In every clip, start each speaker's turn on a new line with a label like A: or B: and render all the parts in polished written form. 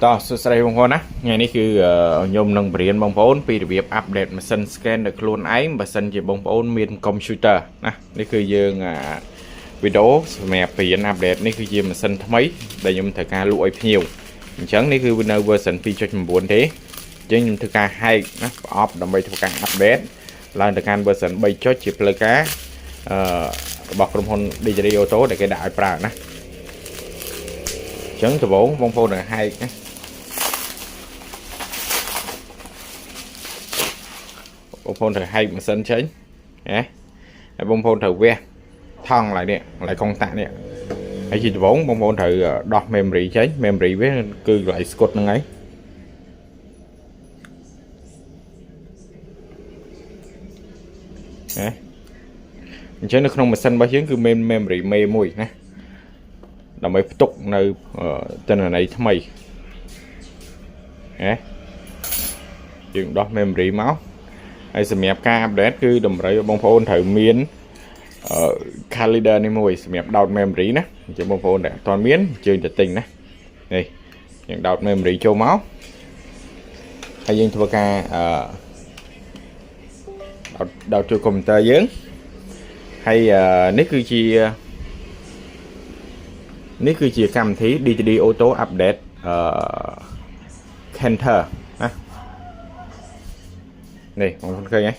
A: តោះសួស្តីបងប្អូនណាថ្ងៃនេះគឺខ្ញុំនឹងបរៀនបងប្អូនពីរបៀបអាប់ដេតម៉ាស៊ីន scan ដោយខ្លួនឯងបើសិនជាបងប្អូនមានកុំព្យូទ័រណានេះគឺយើងវីដេអូសម្រាប់បរៀនអាប់ដេតនេះគឺជាម៉ាស៊ីនថ្មីដែលខ្ញុំត្រូវការលក់ឲ្យភ្ញៀវអញ្ចឹងនេះគឺនៅ version 2.9 ទេអញ្ចឹងខ្ញុំធ្វើការ hack ណាប្រអប់ដើម្បីធ្វើការអាប់ដេតឡើងទៅកាន់ version 3.ជាផ្លូវការរបស់ក្រុមហ៊ុន Digital Auto ដែលគេដាក់ឲ្យប្រើណាចឹងដំបូងបងប្អូននឹងហែកណាបងប្អូនត្រូវហែកម៉ាស៊ីនចេញណាហើយបងប្អូនត្រូវវះថង់lạiនេះlạiកុងតាក់នេះហើយជាដំបូងបងប្អូនត្រូវដោះ memory ចេញ memory វាគឺកន្លែងស្កុតហ្នឹងហើយណាអញ្ចឹងនៅក្នុងម៉ាស៊ីនរបស់យើងគឺមាន memory មេមួយណាដើម្បីផ្ទុកនៅទិន្នន័យថ្មីណាយើងដោះ memory មកហើយសម្រាប់ការអាប់ដេតគឺតម្រូវបងប្អូនត្រូវមានcalendar នេះមួយសម្រាប់ដោត memory ណាអញ្ចឹងបងប្អូនដែលអត់ទាន់មានយើងទៅទិញណានេះយើងដោត memory ចូលមកហើយយើងធ្វើការដោតចូលកុំព្យូទ័រយើងហើយនេះគឺជាកម្មវិធី Digital Auto Update Counter ណានេះបងប្អូនឃើញទេ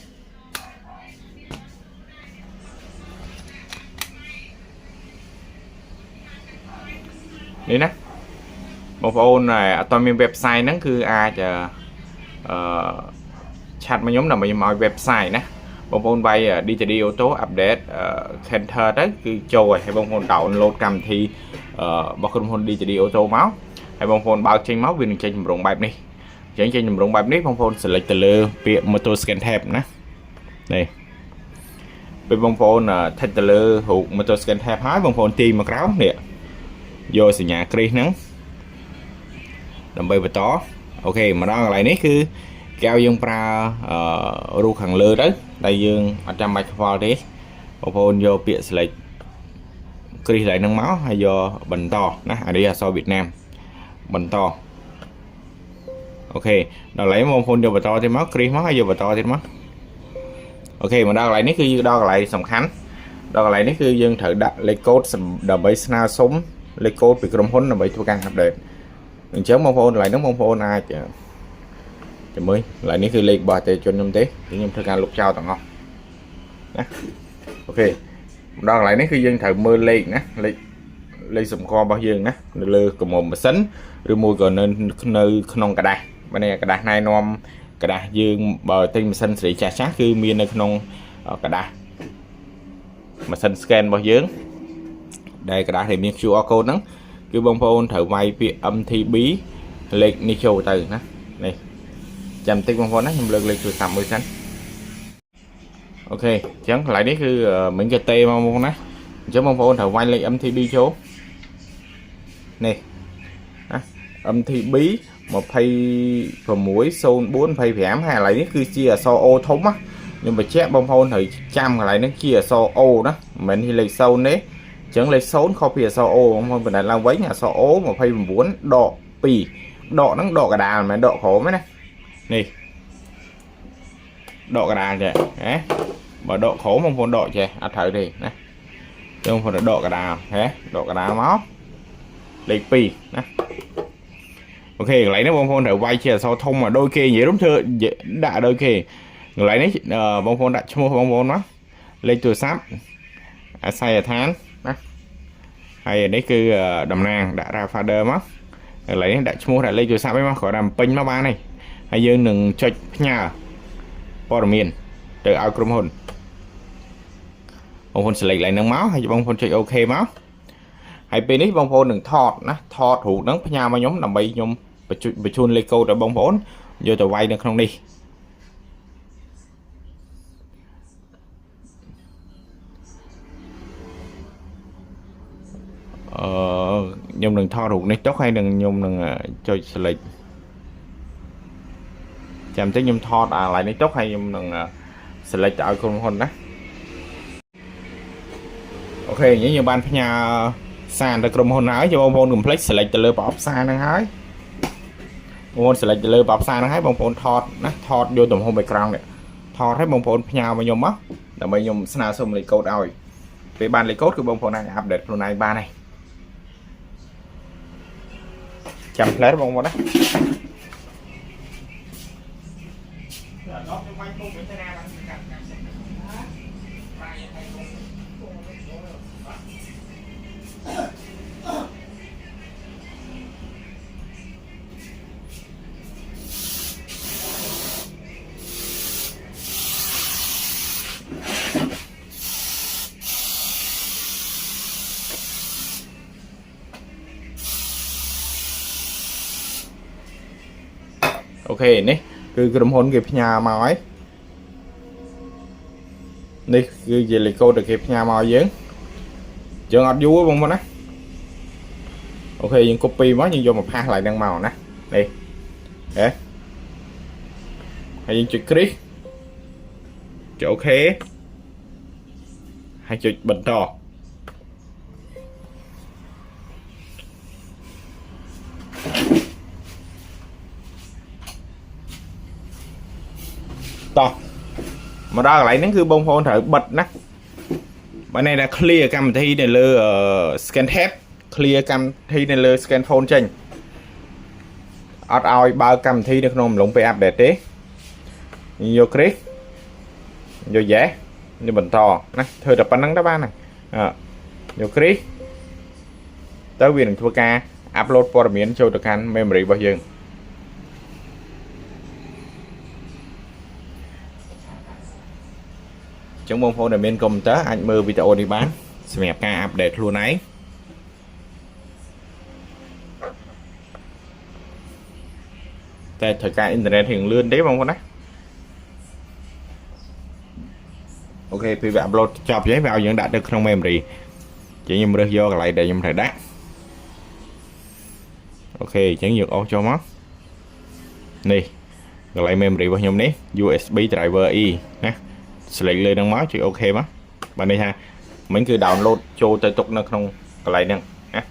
A: នេះណាបងប្អូនអត់ទាន់មាន website ហ្នឹងគឺអាចឆាត់មកខ្ញុំដើម្បីខ្ញុំឲ្យ website ណាបងប្អូនវាយ Digital Auto Update Counter ទៅគឺចូលហើយបងប្អូន download កម្មវិធីរបស់ក្រុមហ៊ុន Digital Auto មកហើយបងប្អូនបើកចេញមកវានឹងចេញចម្រងបែបនេះអញ្ចឹងចេញចម្រងបែបនេះបងប្អូន select ទៅលើពាក្យ Motor Scan Tab ណានេះពេលបងប្អូន touch ទៅលើរូប Motor Scan Tab ហើយបងប្អូនទាញមកក្រោមនេះយកសញ្ញាគ្រីសហ្នឹងដើម្បីបន្តអូខេមកដល់កន្លែងនេះគឺគេឲ្យយើងប្រើរូបខាងលើទៅដែលយើងអត់ចាំបាច់ខ្វល់ទេបងប្អូនយកពាក្យ select គ្រីសកន្លែងហ្នឹងមកហើយយកបន្តណាអានេះអក្សរវៀតណាមបន្តអូខេដល់កន្លែងបងប្អូនយកបន្តទៀតមកគ្រីសមកហើយយកបន្តទៀតមកអូខេមកដល់កន្លែងនេះគឺយើងដល់កន្លែងសំខាន់ដល់កន្លែងនេះគឺយើងត្រូវដាក់លេខកូដដើម្បីស្នើសុំលេខកូដពីក្រុមហ៊ុនដើម្បីធ្វើការអាប់ដេតអញ្ចឹងបងប្អូនកន្លែងហ្នឹងបងប្អូនអាចចាំមើលកន្លែងនេះគឺលេខរបស់អតិថិជនខ្ញុំទេខ្ញុំធ្វើការលុបចោលទាំងអស់ណាអូខេមកដល់កន្លែងនេះគឺយើងត្រូវមើលលេខណាលេខសម្គាល់របស់យើងណានៅលើកុំម៉ាស៊ីនឬមួយក៏នៅក្នុងกระดาษបើនេះกระดาษណែនាំกระดาษយើងបើទិញម៉ាស៊ីនសេរីចាស់គឺមាននៅក្នុងกระดาษម៉ាស៊ីន scan របស់យើងដែលกระดาษដែលមាន QR code ហ្នឹងគឺបងប្អូនត្រូវវាយពាក្យ MTB លេខនេះចូលទៅណានេះចាំតិចបងប្អូនណាខ្ញុំលើកលេខទូរស័ព្ទមួយសិនអូខេអញ្ចឹងកន្លែងនេះគឺមិញគេតេមកបងណាអញ្ចឹងបងប្អូនត្រូវវាយលេខ MTB ចូលនេះណា MTB 260425ហើយកន្លែងនេះគឺជាអក្សរ O ធំណាខ្ញុំបញ្ជាក់បងប្អូនត្រូវចាំកន្លែងនេះជាអក្សរ O ណាមិនមែនលេខ0ទេអញ្ចឹងលេខ0ខុសពីអក្សរ O បងប្អូនបណ្ដាលឡើងវិញអក្សរ O 29ដក2ដកហ្នឹងដកកដាលមិនមែនដកក្រោមទេណានេះដកកដាលចេះណាបើដកក្រោមបងប្អូនដកចេះអត់ត្រូវទេណាចឹងបងប្អូនដកកដាលហ៎ដកកដាលមកលេខ2ណាអូខេកន្លែងនេះបងប្អូនត្រូវវាយជាអក្សរធំមកដូចគេនិយាយរួមធ្វើដាក់ដូចគេកន្លែងនេះបងប្អូនដាក់ឈ្មោះបងប្អូនមកលេខទូរស័ព្ទអាស័យដ្ឋានណាហើយនេះគឺតំណាងដាក់ Father មកកន្លែងនេះដាក់ឈ្មោះដាក់លេខទូរស័ព្ទឯងមកគ្រាន់តែពេញមកបានទេហើយយើងនឹងចុចផ្ញើព័ត៌មានទៅឲ្យក្រុមហ៊ុនបងប្អូន select កន្លែងហ្នឹងមកហើយបងប្អូនចុច OK មកហើយពេលនេះបងប្អូននឹងថតណាថតរូបហ្នឹងផ្ញើមកខ្ញុំដើម្បីខ្ញុំបញ្ជូនលេខកូដដល់បងប្អូនយកទៅវាយនៅក្នុងនេះខ្ញុំនឹងថតរូបនេះចុះហើយនឹងខ្ញុំនឹងចុច select ចាំតិចខ្ញុំថតអាកន្លែងនេះចុះហើយខ្ញុំនឹង select ទៅឲ្យក្រុមហ៊ុនណាអូខេអញ្ចឹងយើងបានផ្ញើសារទៅក្រុមហ៊ុនហើយបងប្អូនកុំភ្លេច select ទៅលើប្រអប់សារហ្នឹងហើយ Môn sẽ lấy lơ bọc xa nó hay bông phôn thọt nó thọt vô tầm hôm bạch răng này thọt hết bông phôn nhau mà nhôm á là mấy nhôm sao xong lấy code rồi về bàn lấy code của bông phôn này update luôn này ba này chậm lấy bông phôn đấy ok nè cứ đồng hôn kịp nhà màu ấy đi cứ gì lại cô được kịp nhà màu dưỡng chưa ngọt vú bông á ok nhưng copy mới nhưng vô một hai lại đang màu nè đi để hay những chữ click chữ ok hay chữ bình to to mà đó lại nó cứ bông phone thử bật nè bên này là clear cam thi này lơ scan thép clear cam thi này lơ scan phone trên oi bao cam thi được không lụng về update đấy vô click vô dễ như bình to nè thôi đập bánh nắng đó ba này vô click tới viên thua ca uploadព័ត៌មានចូលទៅកាន់ memory របស់យើងចឹងបងប្អូនដែលមានកុំព្យូទ័រអាចមើលវីដេអូនេះបានសម្រាប់ការអាប់ដេតខ្លួនឯងតែត្រូវការអ៊ីនធឺណិតរៀងលឿនទេបងប្អូនណាអូខេពេលវាអាប់ឡូតចប់ហើយវាឲ្យយើងដាក់ទៅក្នុង memory ចឹងខ្ញុំរើសយកកន្លែងដែលខ្ញុំត្រូវដាក់អូខេចឹងយើងអូសចូលមកនេះកន្លែង memory របស់ខ្ញុំនេះ USB driver E ណាselect លើនឹងមកជួយអូខេមកបាទនេះថាមិញគឺ download ចូលទៅទុកនៅក្នុងកន្លែងហ្នឹងណា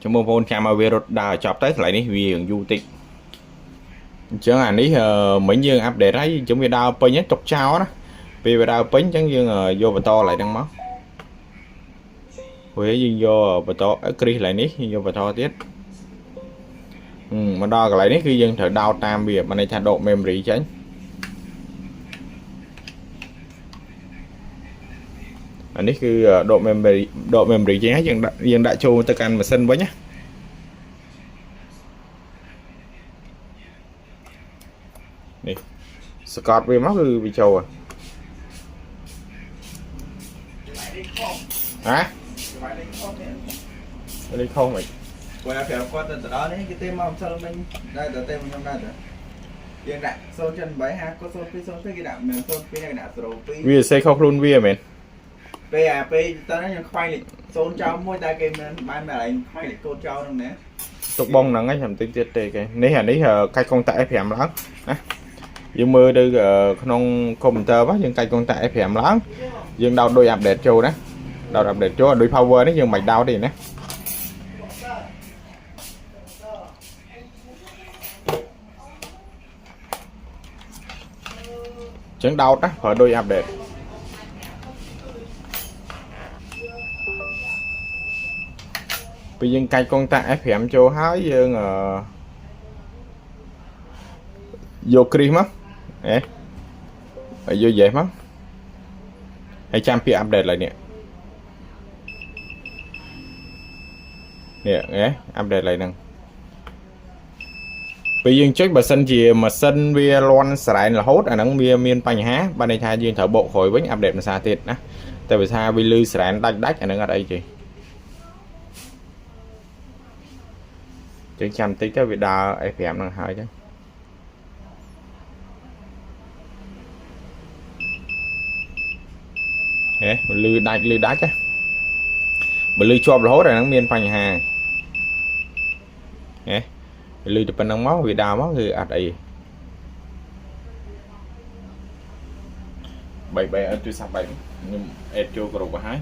A: ចាំបងប្អូនចាំឲ្យវារត់ដើរចប់ទៅកន្លែងនេះវាយូរតិចអញ្ចឹងអានេះមិញយើងអាប់ដេតហើយអញ្ចឹងវាដើរពេញទុកចោលណាពេលវាដើរពេញអញ្ចឹងយើងយកបន្តកន្លែងហ្នឹងមកពេលយើងយកបន្តគ្រីសកន្លែងនេះយើងយកបន្តទៀតមកដល់កន្លែងនេះគឺយើងត្រូវដោតតាមវាមិនន័យថាដក memory ចេញអានេះគឺដក memory ចេញហើយយើងដាក់ចូលទៅកាន់ម៉ាស៊ីនវិញណានេះស្កតវាមកគឺវាចូលហ៎លេខខុសហ្មង
B: Quay ra kiểu con từ đó đấy cái tên mong sao mình đây là tên mình đây rồi yên đại số chân 7 ha có số phi số thế cái đạm mình số phi này đạm số phi
A: វាសេខុសខ្លួនវាមែន
B: p à p តើខ្ញុំខ្វាយលេខ0ចោលមួយតែគេមិនបានតែឯងខ្វាយលេខកូដចោលហ្នឹងណា
A: ទុកបងហ្នឹងឯងខ្ញុំតិចទៀតទេគេនេះអានេះកាច់កុងតាក់ F5 ឡើងណាយើងមើលទៅក្នុងកុំព្យូទ័រមកយើងកាច់កុងតាក់ F5 ឡើងយើងដោតដោយអាប់ដេតចូលណាដោតអាប់ដេតចូលដោយ power នេះយើងមិនដោតទេណាចឹងដោតណាប្រើដោយអាប់ដេតពេលយើងកាច់កុងតាក់ F5 ចូលហើយយើងយកគ្រីសមកហើយយកយេសមកហើយចាំពាក្យអាប់ដេតឡើយនេះអាប់ដេតឡើយហ្នឹងពេលយើងចុចបើសិនជាម៉ាស៊ីនវាលាន់ស្រែនរហូតអាហ្នឹងវាមានបញ្ហាបានន័យថាយើងត្រូវបកក្រោយវិញអាប់ដេតភាសាទៀតណាតែភាសាវាលឺស្រែនដាច់អាហ្នឹងអត់អីទេចឹងចាំតិចទៅវាដើរ F5 ហ្នឹងហើយចឹងលឺដាច់ណាបើលឺជាប់រហូតអាហ្នឹងមានបញ្ហាលឺទៅប៉ុណ្ណឹងមកវាដើរមកគឺអត់អីបីអត់ជួយសាប់បែបខ្ញុំអេតចូលគ្រប់ទៅហើយ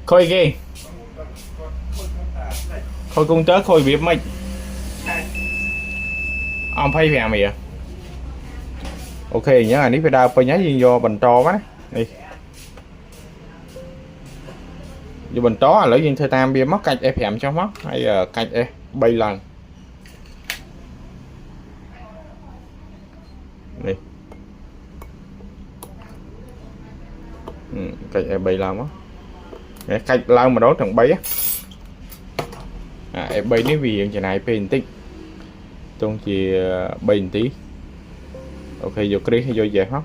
A: khôi ghê khôi cung tớ khôi biết mấy ông phải về mày à ok nhớ là nếu phải đau phải nhớ gì do bình to quá đi dù bình to lỡ gì thời tam bia mất cạch ép hẻm cho mất hay là cạch ép bay lần đi cạch ép bay lần á cạch lần mà đó thằng bay á ép bay nếu vì chuyện này pin tích trong chỉ bay tí ok vô click hay vô về hết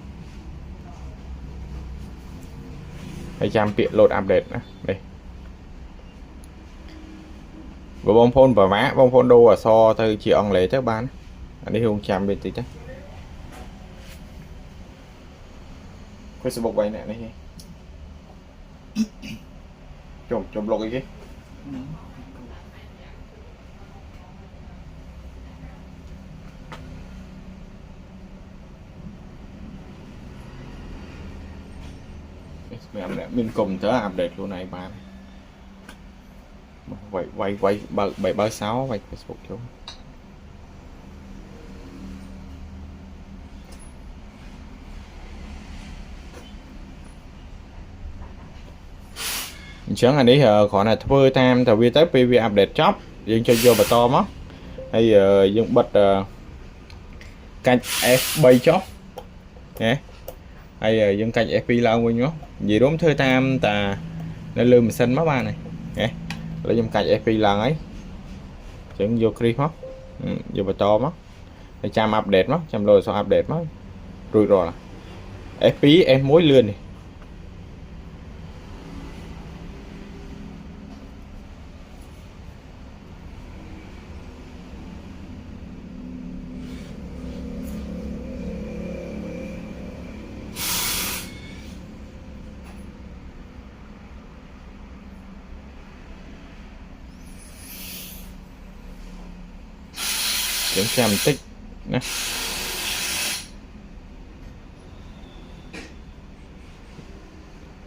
A: hay chăm tiện load update nè đây và bông phone và má bông phone đô à so từ chị ông lệ các bạn anh đi không chăm bên tí chứ Facebook vậy nè này chôm lột cái mình cùng tới update luôn này bạn quay 736 quay Facebook chú chẳng là đi khỏi là thưa tam tàu vi tới PV update job dân cho vô bà to mất hay dân bật canh F3 chó nhé hay dân canh FP lao nguyên nhó gì đúng thưa tam ta nên lương mình xanh mất ba này nhé lấy dân canh FP lần ấy chẳng vô clip mất vô bà to mất hay chăm update mất chăm rồi sao update mất rồi là FP em mối lươn này xem tích nè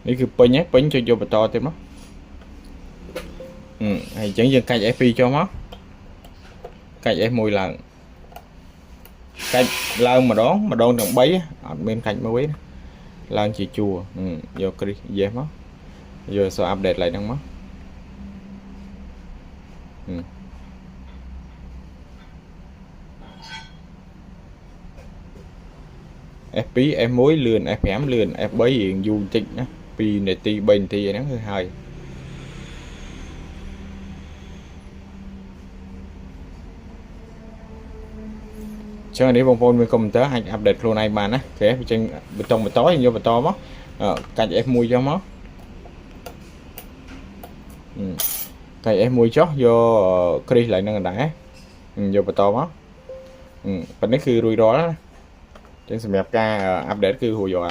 A: นี่คือpin nhé pin cho vô bà to thêm đó hay chẳng dừng cạch FP cho nó cạch F 10 lần cạch lần mà đón thằng bấy bên cạnh mới quý lần chỉ chùa vô click về mất giờ sao update lại đang mất FP em mối lươn FM lươn F bấy hiện du trịnh á pi này ti bên thì nó hơi hơi cho nên bông phone mình cùng tới hành update luôn này bạn á kể trên trong một tối vô to mất cạnh em mua cho mất cạnh em mua chót vô click lại nâng đá vô to mất và nóคือ rủi ro đó trên xem đẹp ca update คือ hồi rồi